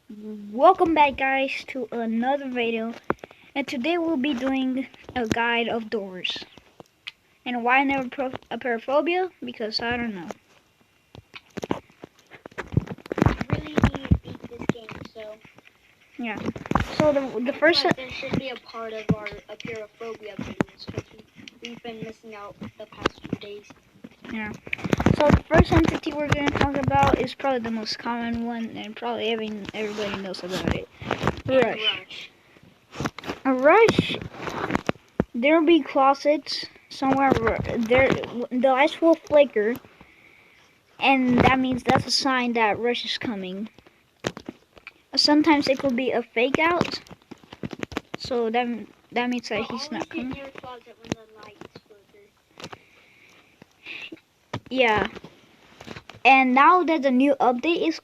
Welcome back, guys, to another video, and today we'll be doing a guide of doors. And why never apeirophobia? Because I don't know. I really need to beat this game, so Yeah. So the first this should be a part of our apeirophobia videos because we've been missing out the past few days. yeah. So the first entity we're gonna talk about is probably the most common one, and probably everybody knows about it. Rush. A rush. There'll be closets somewhere. There, the lights will flicker, and that means that's a sign that rush is coming. Sometimes it could be a fake out, so that means that he's not coming. Get near a closet when the lights flicker. Yeah, and now that the new update is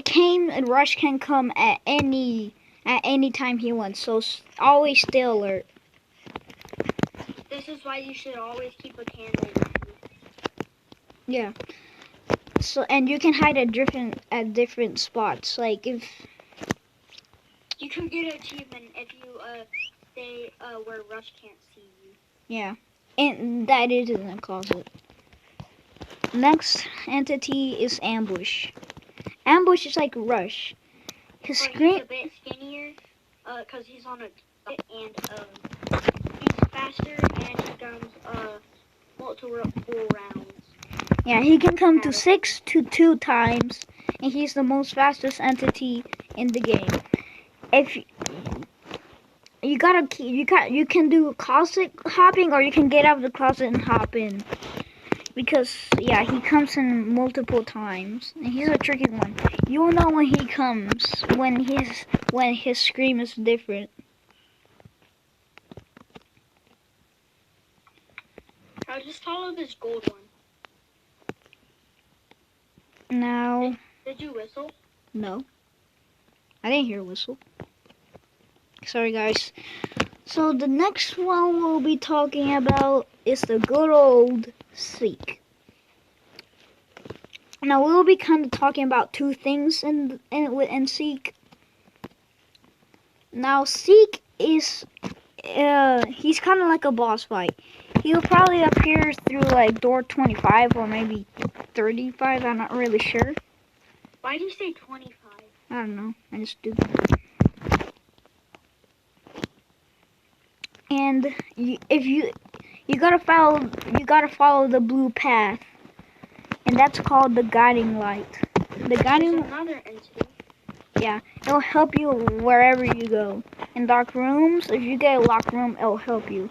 came, Rush can come at any time he wants. So always stay alert. This is why you should always keep a candle with you. Yeah. So and you can hide at different spots. Like if you can get an achievement if you stay where Rush can't see you. Yeah, and that is in the closet. Next entity is ambush. Ambush is like Rush. His screen. He's a bit skinnier, cause he's on a and he's faster and he comes multiple rounds. Yeah, he can come to 6 to 2 times, and he's the most fastest entity in the game. If you can do closet hopping, or you can get out of the closet and hop in. Because yeah, he comes in multiple times, and he's a tricky one. You will know when he comes when his scream is different. I'll just follow this gold one. Now, did you whistle? No, I didn't hear a whistle. Sorry, guys. So the next one we'll be talking about is the good old Seek. Now we'll be kind of talking about two things in Seek. Now Seek is he's kind of like a boss fight. He'll probably appear through like door 25 or maybe 35. I'm not really sure. Why do you say 25? I don't know. I just do. And if you gotta follow the blue path, and that's called the guiding light. The guiding. Another entity. Yeah, it'll help you wherever you go. In dark rooms, if you get a locked room, it'll help you.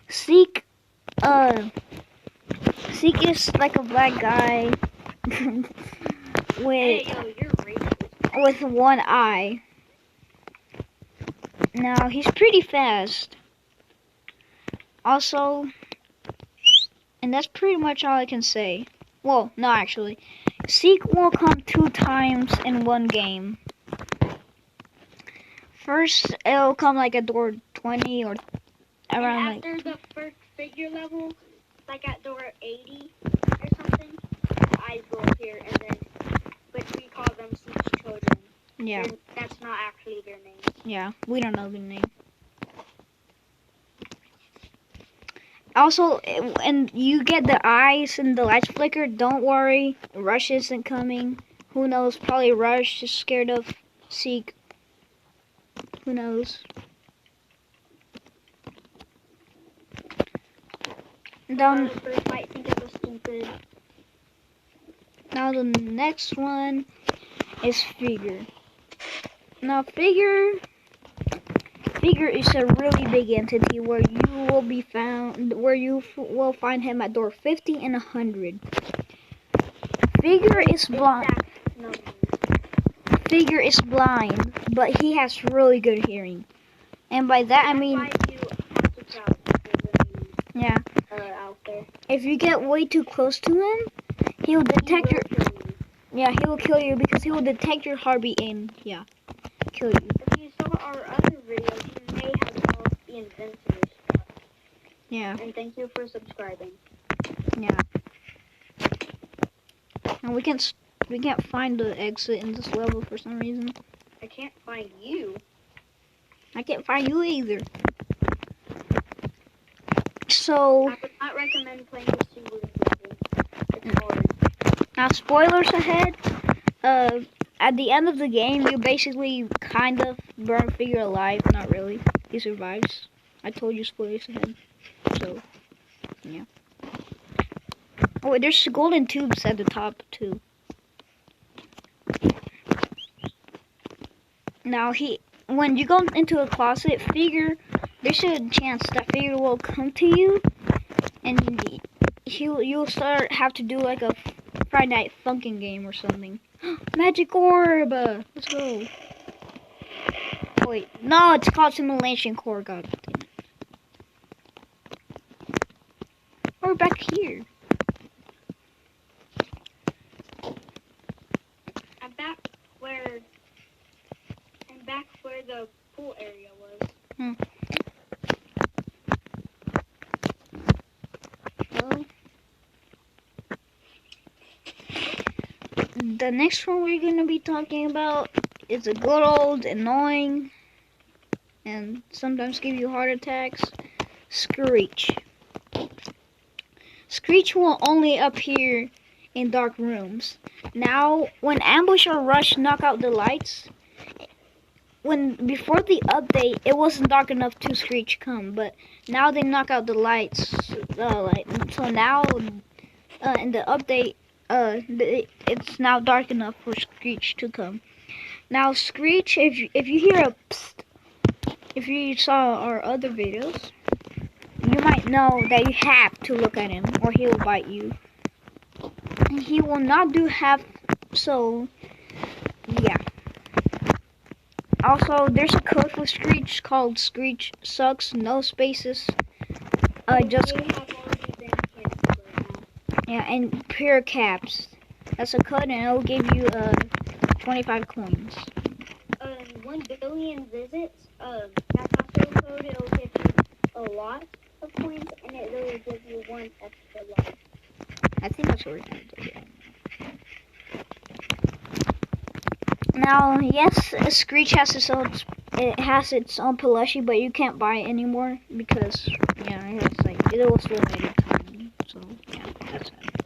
Seek is like a black guy with one eye. Now he's pretty fast. Also, and that's pretty much all I can say. Well, no, actually, Seek will come 2 times in one game. First, it'll come like at door 20 or around and after the first figure level, like at door 80 or something, eyes will appear, and then, but we call them Seek's children. Yeah. That's not actually their name. Yeah, we don't know their name. Also, and you get the eyes and the lights flicker, don't worry, Rush isn't coming. Who knows, probably Rush is scared of Seek. Who knows? Now the next one is Figure. Now Figure is a really big entity where you will find him at door 50 and 100. Figure is blind. Figure is blind, but he has really good hearing. And by that I mean, yeah. If you get way too close to him, he will detect your. Yeah, he will kill you because he will detect your heartbeat and kill you. If you saw our other videos, you may have saw the invincible stuff. Yeah. And thank you for subscribing. Yeah. And we can We can't find the exit in this level for some reason. I can't find you. I can't find you either. So, I would not recommend playing this single level. It's hard. now spoilers ahead. At the end of the game, you basically kind of burn Figure alive. Not really. He survives. I told you spoilers ahead. So, yeah. Oh, wait, there's golden tubes at the top, too. Now, when you go into a closet, there's a chance that Figure will come to you, and you'll have to do like a Friday Night Funkin' game or something. Magic orb! Let's go. Oh, wait, no, it's called Simulation Core, god damn it. We're back here. I'm back where the pool area was. Well, the next one we're gonna be talking about is a good old annoying and sometimes give you heart attacks, Screech. Screech will only appear in dark rooms. Now, when ambush or rush knock out the lights, before the update, it wasn't dark enough to Screech come, but now they knock out the lights. So now, in the update, it's now dark enough for Screech to come. Now, Screech, if you hear a psst, if you saw our other videos, you might know that you have to look at him or he will bite you. And he will not do half, so yeah. Also, there's a code for Screech called Screech Sucks, no spaces. Just They have already been canceled right now. yeah, and pure caps. That's a code, and it'll give you 25 coins. 1 billion visits. That's also a code. It'll give you a lot of coins, and it will give you 1 extra life. I think that's what we're gonna do. Now, yes, Screech has its own plushie, but you can't buy it anymore because yeah, it has it was limited time. So yeah, that's it.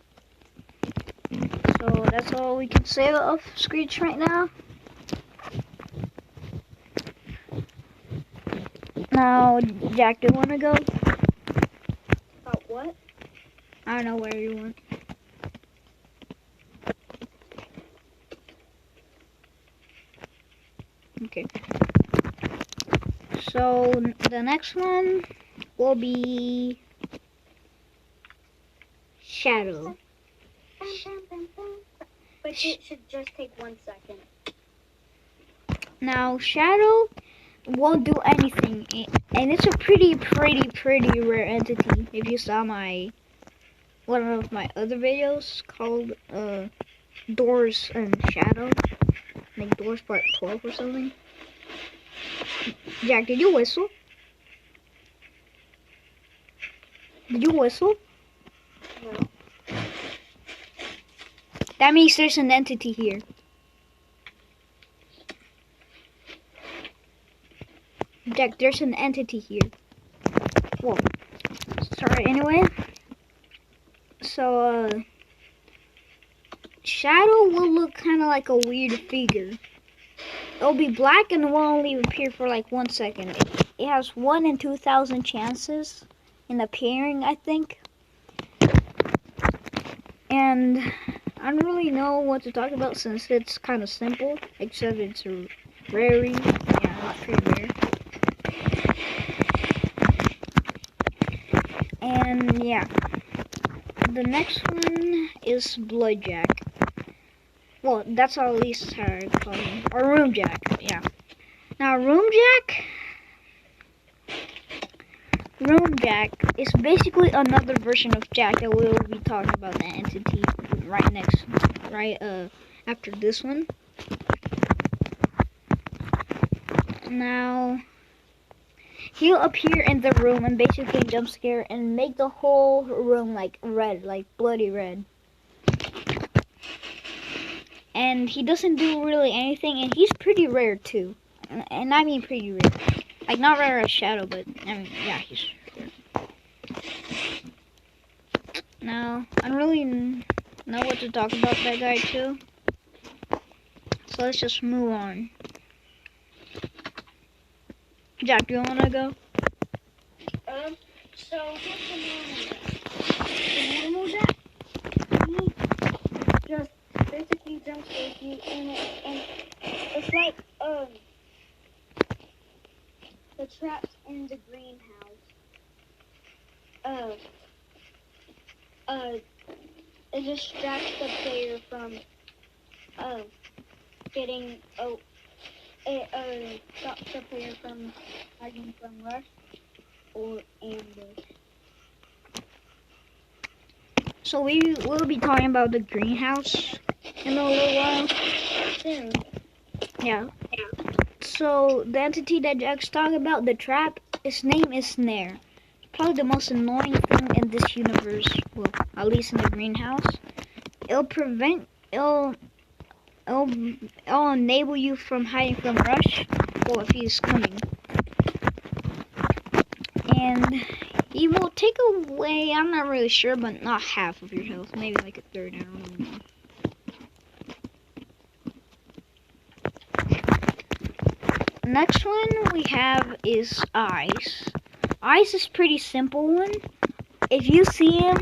So that's all we can say of Screech right now. Now, Jack, do you want to go? About what? I don't know where you want. Okay. So the next one will be Shadow. But it should just take 1 second. Now Shadow won't do anything, and it's a pretty rare entity. If you saw one of my other videos called Doors and Shadow, like Doors Part 12 or something. Jack, did you whistle? Did you whistle? No. That means there's an entity here. Jack, there's an entity here. Whoa. Sorry, anyway. So, Shadow will look kind of like a weird figure. It'll be black and will only appear for like 1 second. It has 1 in 2,000 chances in appearing, I think. And I don't really know what to talk about since it's kind of simple, except it's very, yeah, it's pretty rare. And yeah, the next one is Bloodjack. Well, that's at least how I call him. Or Roomjack, yeah. Now, Roomjack is basically another version of Jack that we'll be talking about, the entity right after this one. Now, he'll appear in the room and basically jump scare and make the whole room like red, like bloody red. and he doesn't do really anything, and he's pretty rare too. And I mean pretty rare. Like, not rare as Shadow, but, I mean, yeah, he's rare. Now, I don't really know what to talk about that guy too. So let's just move on. Jack, do you want to go? So here's the normal Jack. He just basically jumps with you, and it's like the traps in the greenhouse. It distracts the player from getting it stops the player from hiding from rush or ambush. So we will be talking about the greenhouse in a little while. Soon. Yeah. So the entity that Jack's talking about, the trap, its name is Snare. Probably the most annoying thing in this universe. Well, at least in the greenhouse. It'll enable you from hiding from Rush. Well, if he's coming. And he will take away, I'm not really sure, but not half of your health. Maybe like a third, I don't really know. Next one we have is Ice. Ice is pretty simple one. If you see him,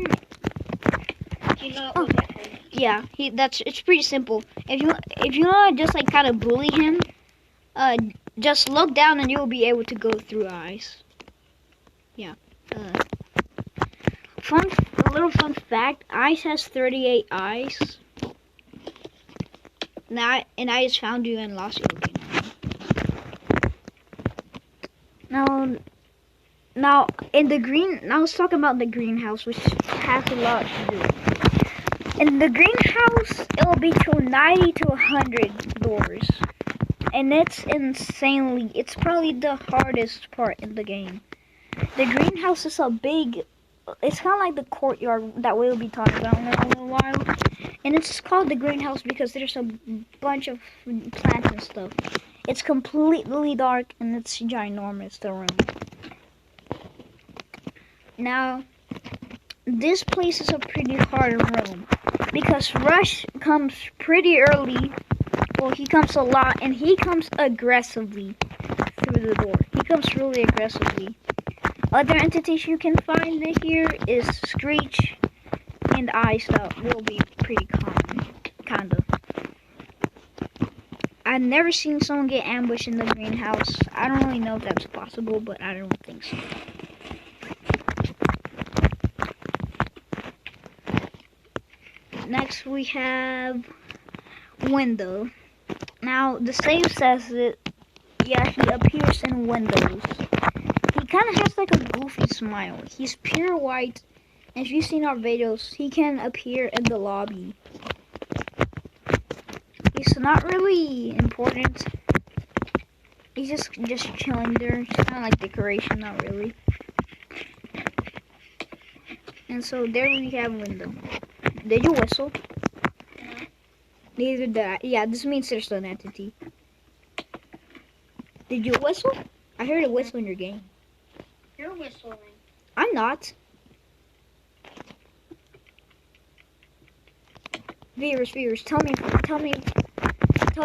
You know what that is. yeah, it's pretty simple. If you want to just like kind of bully him, just look down and you'll be able to go through Ice. Yeah. A little fun fact: Ice has 38 eyes. Now, and I just found you and lost you. Okay. Now in the green. Now let's talk about the greenhouse, which has a lot to do. In the greenhouse, it'll be to 90 to 100 doors, and it's insanely. It's probably the hardest part in the game. The greenhouse is a big. It's kind of like the courtyard that we'll be talking about in a little while, and it's called the greenhouse because there's a bunch of plants and stuff. It's completely dark and it's ginormous, the room. Now, this place is a pretty hard room because Rush comes pretty early. Well, he comes a lot and he comes aggressively through the door. He comes really aggressively. Other entities you can find here is Screech and Ice that will be pretty common, kind of. I've never seen someone get ambushed in the greenhouse. I don't really know if that's possible, but I don't think so. Next we have Window. Now the save says it. Yeah, he appears in windows. He kind of has like a goofy smile. He's pure white. And if you've seen our videos, he can appear in the lobby. He's not really important. He's just chilling there. It's kind of like decoration, not really. And so there we have Window. Did you whistle? No. Neither did I. Yeah, this means there's an entity. Did you whistle? I heard a whistle in your game. You're whistling. I'm not. Viewers, tell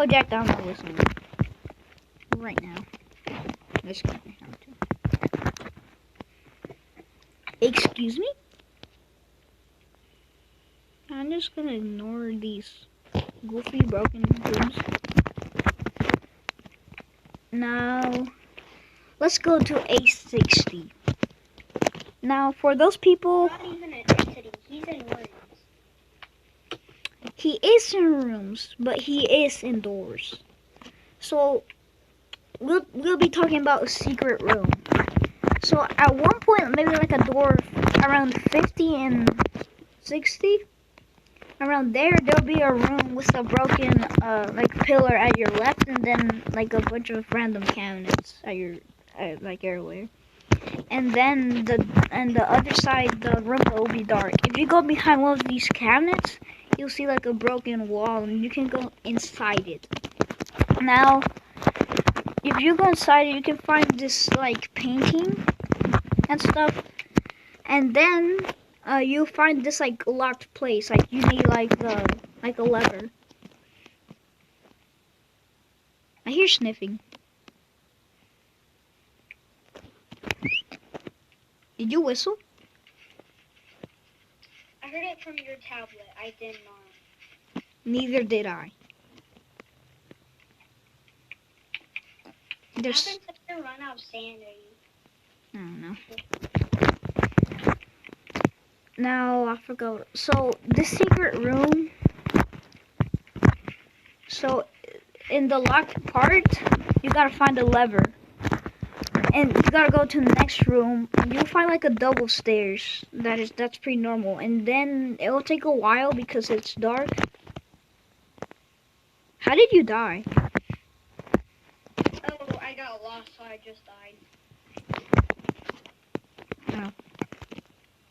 Jack that I'm not whistling. Right now. Let's go. Excuse me? I'm just gonna ignore these goofy broken rooms. Now, let's go to A60. Now, for those people, Not even an entity. He's in rooms. he is in rooms, but he is indoors. So, we'll be talking about a secret room. So, at one point, maybe like a door around 50 and 60. Around there'll be a room with a broken like pillar at your left, and then like a bunch of random cabinets at your like everywhere. And then the other side, the room will be dark. If you go behind one of these cabinets, you'll see like a broken wall, and you can go inside it. Now, if you go inside it, you can find this like painting and stuff, and then you find this like locked place. Like you need like a lever. I hear sniffing. Did you whistle? I heard it from your tablet. I did not. Neither did I. What There's, happens if they run out of sanity? I don't know. Now I forgot. So this secret room. So in the locked part, you gotta find a lever, and you gotta go to the next room. And you'll find like a double stairs. That's pretty normal. And then it will take a while because it's dark. How did you die? Oh, I got lost, so I just died.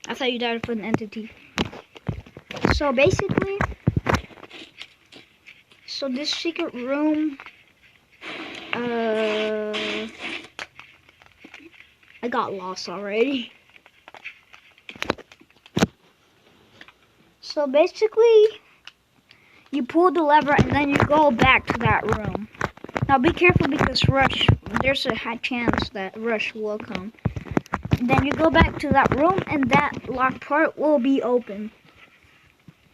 I thought you died from an entity. So basically, this secret room, I got lost already. So basically, you pull the lever and then you go back to that room. Now be careful because there's a high chance that Rush will come. Then you go back to that room and that locked part will be open.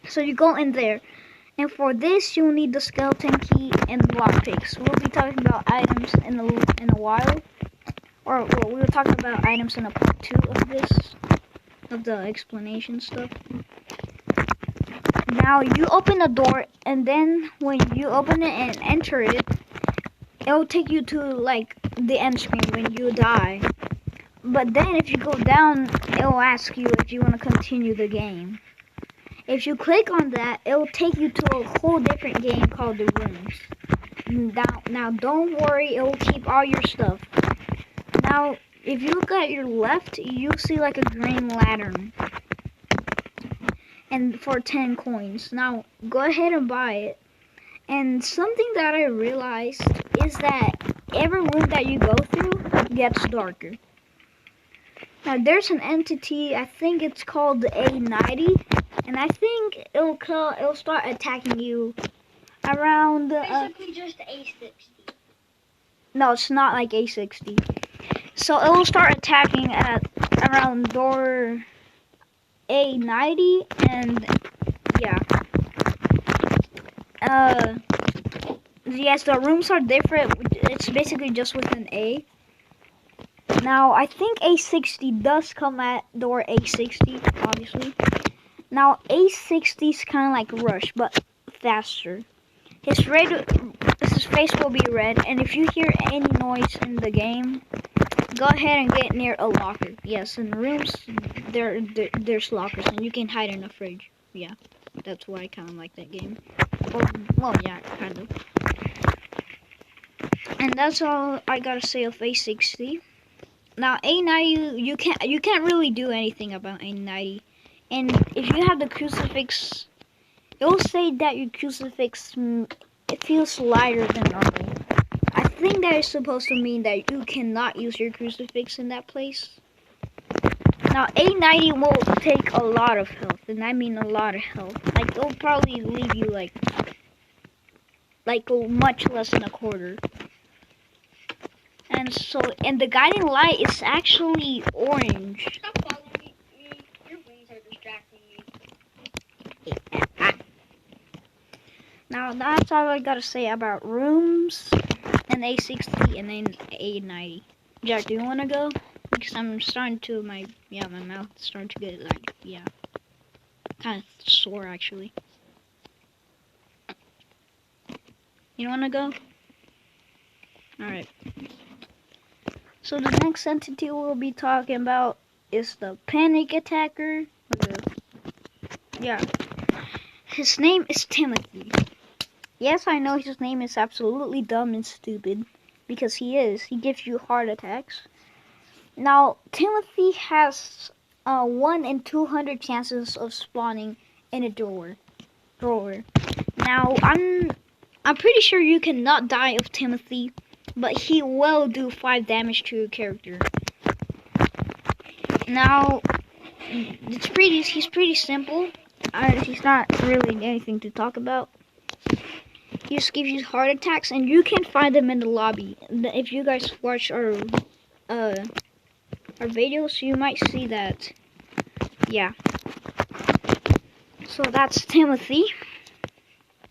So you go in there. And for this, you'll need the skeleton key and lockpicks. We'll be talking about items in a while. Or well, we were talking about items in a part 2 of this, of the explanation stuff. Now you open the door, and then when you open it and enter it, it'll take you to like the end screen when you die. But then if you go down, it'll ask you if you want to continue the game. If you click on that, it'll take you to a whole different game called the Rooms. Now don't worry, it'll keep all your stuff. Now, if you look at your left, you'll see like a green lantern. And for 10 coins. Now, go ahead and buy it. And something that I realized is that every room that you go through gets darker. Now, there's an entity, I think it's called the A90. And I think it'll start attacking you around. Basically just A60. No, it's not like A60. So it will start attacking at around door A90, and yeah. Yes, the rooms are different. It's basically just with an A. Now I think A60 does come at door A60, obviously. Now A60 is kind of like Rush, but faster. His face will be red, and if you hear any noise in the game, go ahead and get near a locker. Yes, in rooms there's lockers, and you can hide in a fridge. Yeah, that's why I kind of like that game. Well, yeah, kind of. And that's all I gotta say of A60. Now A90, you can't really do anything about A90. And if you have the crucifix, it will say that your crucifix, it feels lighter than normal. I think that is supposed to mean that you cannot use your crucifix in that place. Now A90 will take a lot of health, and I mean a lot of health. Like it'll probably leave you like much less than a quarter. And the guiding light is actually orange. Stop following me. Your wings are distracting me. Now that's all I gotta say about rooms and A60 and then A90. Jack, do you wanna go? Because I'm starting to my mouth is starting to get like kind of sore actually. You wanna go? Alright. So the next entity we'll be talking about is the panic attacker. Yeah. His name is Timothy. Yes, I know his name is absolutely dumb and stupid. Because he is. He gives you heart attacks. Now, Timothy has 1 in 200 chances of spawning in a door. drawer. Now I'm pretty sure you cannot die of Timothy, but he will do 5 damage to your character. Now he's pretty simple. He's not really anything to talk about. He just gives you heart attacks, and you can find him in the lobby. If you guys watch our videos, you might see that. Yeah. So that's Timothy.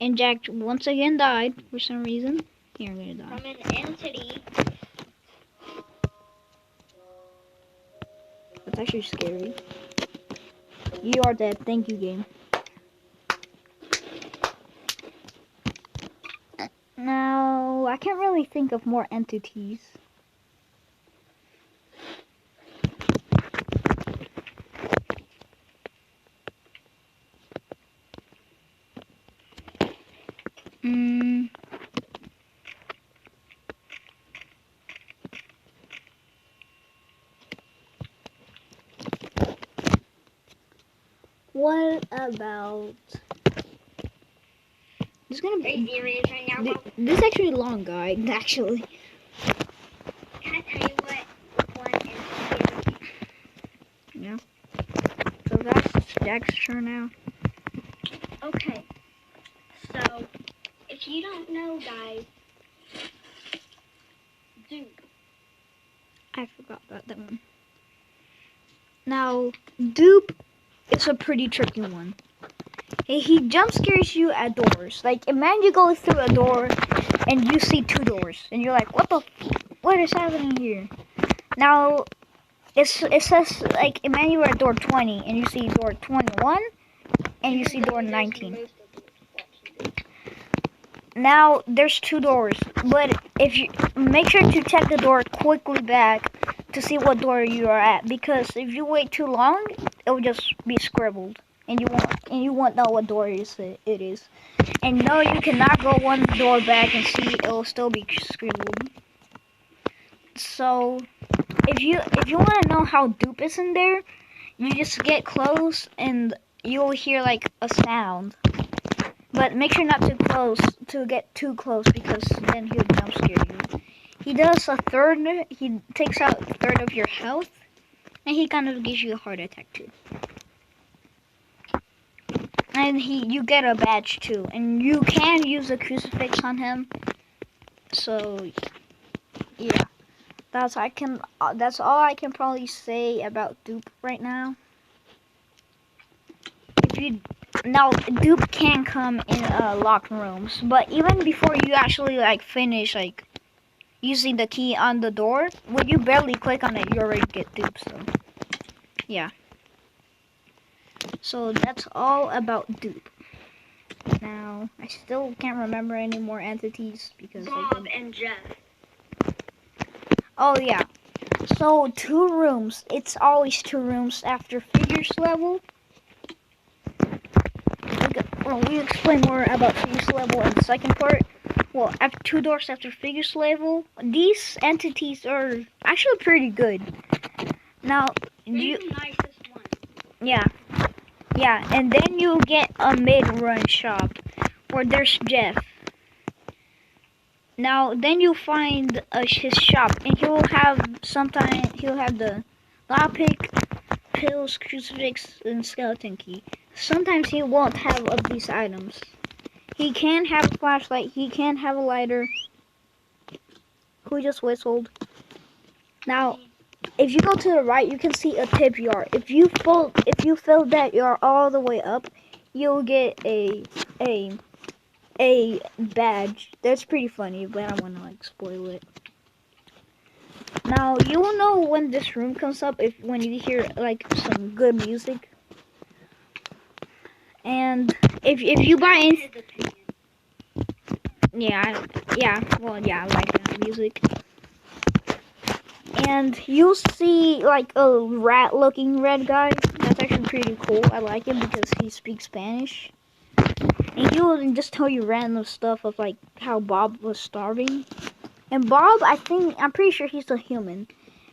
And Jack once again died for some reason. Here, I'm gonna die. From an entity. That's actually scary. You are dead. Thank you, game. Now, I can't really think of more entities. What about... It's gonna Are you be... serious right now, bro? This is actually a long guide, actually. Can I tell you what one is scary? Yeah. So that's Jack's turn now. Okay. So, if you don't know, guys, dude. I forgot about that one. Now, dupe is a pretty tricky one. He jump scares you at doors. Like, imagine you go through a door and you see 2 doors. And you're like, what is happening here? Now, it says, like, imagine you're at door 20 and you see door 21 and you see door 19. Now, there's 2 doors. But if you make sure to check the door quickly back to see what door you are at. Because if you wait too long, it will just be scribbled. And you won't know what door it is. And no, you cannot go one door back and see it will still be scribbled. So if you want to know how dupe is in there, you just get close and you'll hear like a sound. But make sure not to get too close because then he'll jump scare you. He does he takes out a third of your health, and he kind of gives you a heart attack too. And you get a badge too, and you can use a crucifix on him. So, yeah, that's all I can probably say about dupe right now. Now dupe can come in locked rooms, but even before you actually like finish like using the key on the door, when you barely click on it, you already get dupe. So, yeah. So that's all about dupe. Now, I still can't remember any more entities because Bob and Jeff. Oh yeah. So 2 rooms. It's always 2 rooms after figures level. We'll explain more about figures level in the second part. Well, after 2 doors after figures level, these entities are actually pretty good. Now, the nicest one. Yeah. Yeah, and then you get a mid-run shop where there's Jeff. Now, then you find his shop, and he'll have the lockpick, pills, crucifix, and skeleton key. Sometimes he won't have of these items. He can have a flashlight. He can have a lighter. Who just whistled? Now, if you go to the right, you can see a tip jar. If you fill that jar all the way up, you'll get a badge. That's pretty funny, but I don't want to like spoil it. Now you will know when this room comes up when you hear like some good music. And if you buy in, I like that music. And you'll see like a rat-looking red guy. That's actually pretty cool. I like him because he speaks Spanish. And he will just tell you random stuff of like how Bob was starving. And Bob, I'm pretty sure he's a human.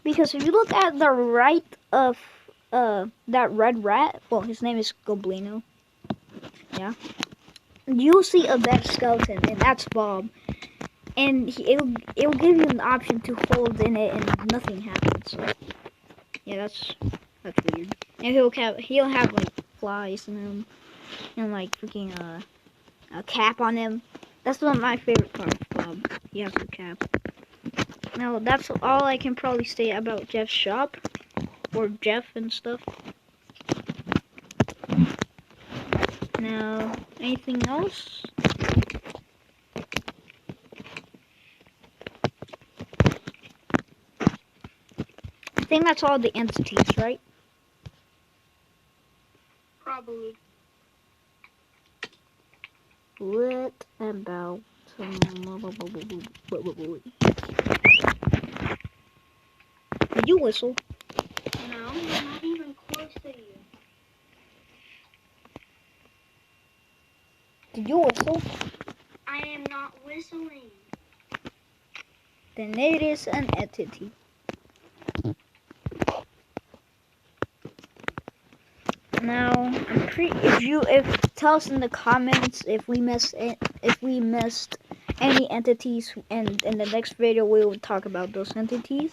Because if you look at the right of that red rat, well, his name is Goblino. Yeah. you'll see a dead skeleton, and that's Bob. And it'll give you an option to hold in it, and nothing happens. So yeah, that's weird. And he'll have like flies in him, and like freaking a cap on him. That's one of my favorite parts of Bob. He has a cap. Now that's all I can probably say about Jeff's shop, or Jeff and stuff. Now, anything else? I think that's all the entities, right? Probably. What about did you whistle? No, I'm not even close to you. Did you whistle? I am not whistling. Then it is an entity. Now, I'm pretty. If tell us in the comments if we missed any entities, and in the next video we will talk about those entities.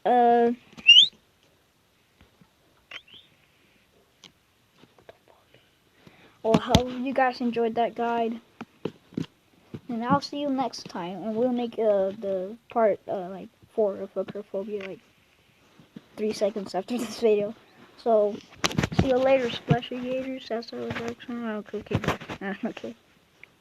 Well, hope you guys enjoyed that guide, and I'll see you next time, and we'll make the part like 4 of acrophobia like 3 seconds after this video. So see you later, Splashy Gators. That's how it works. Okay.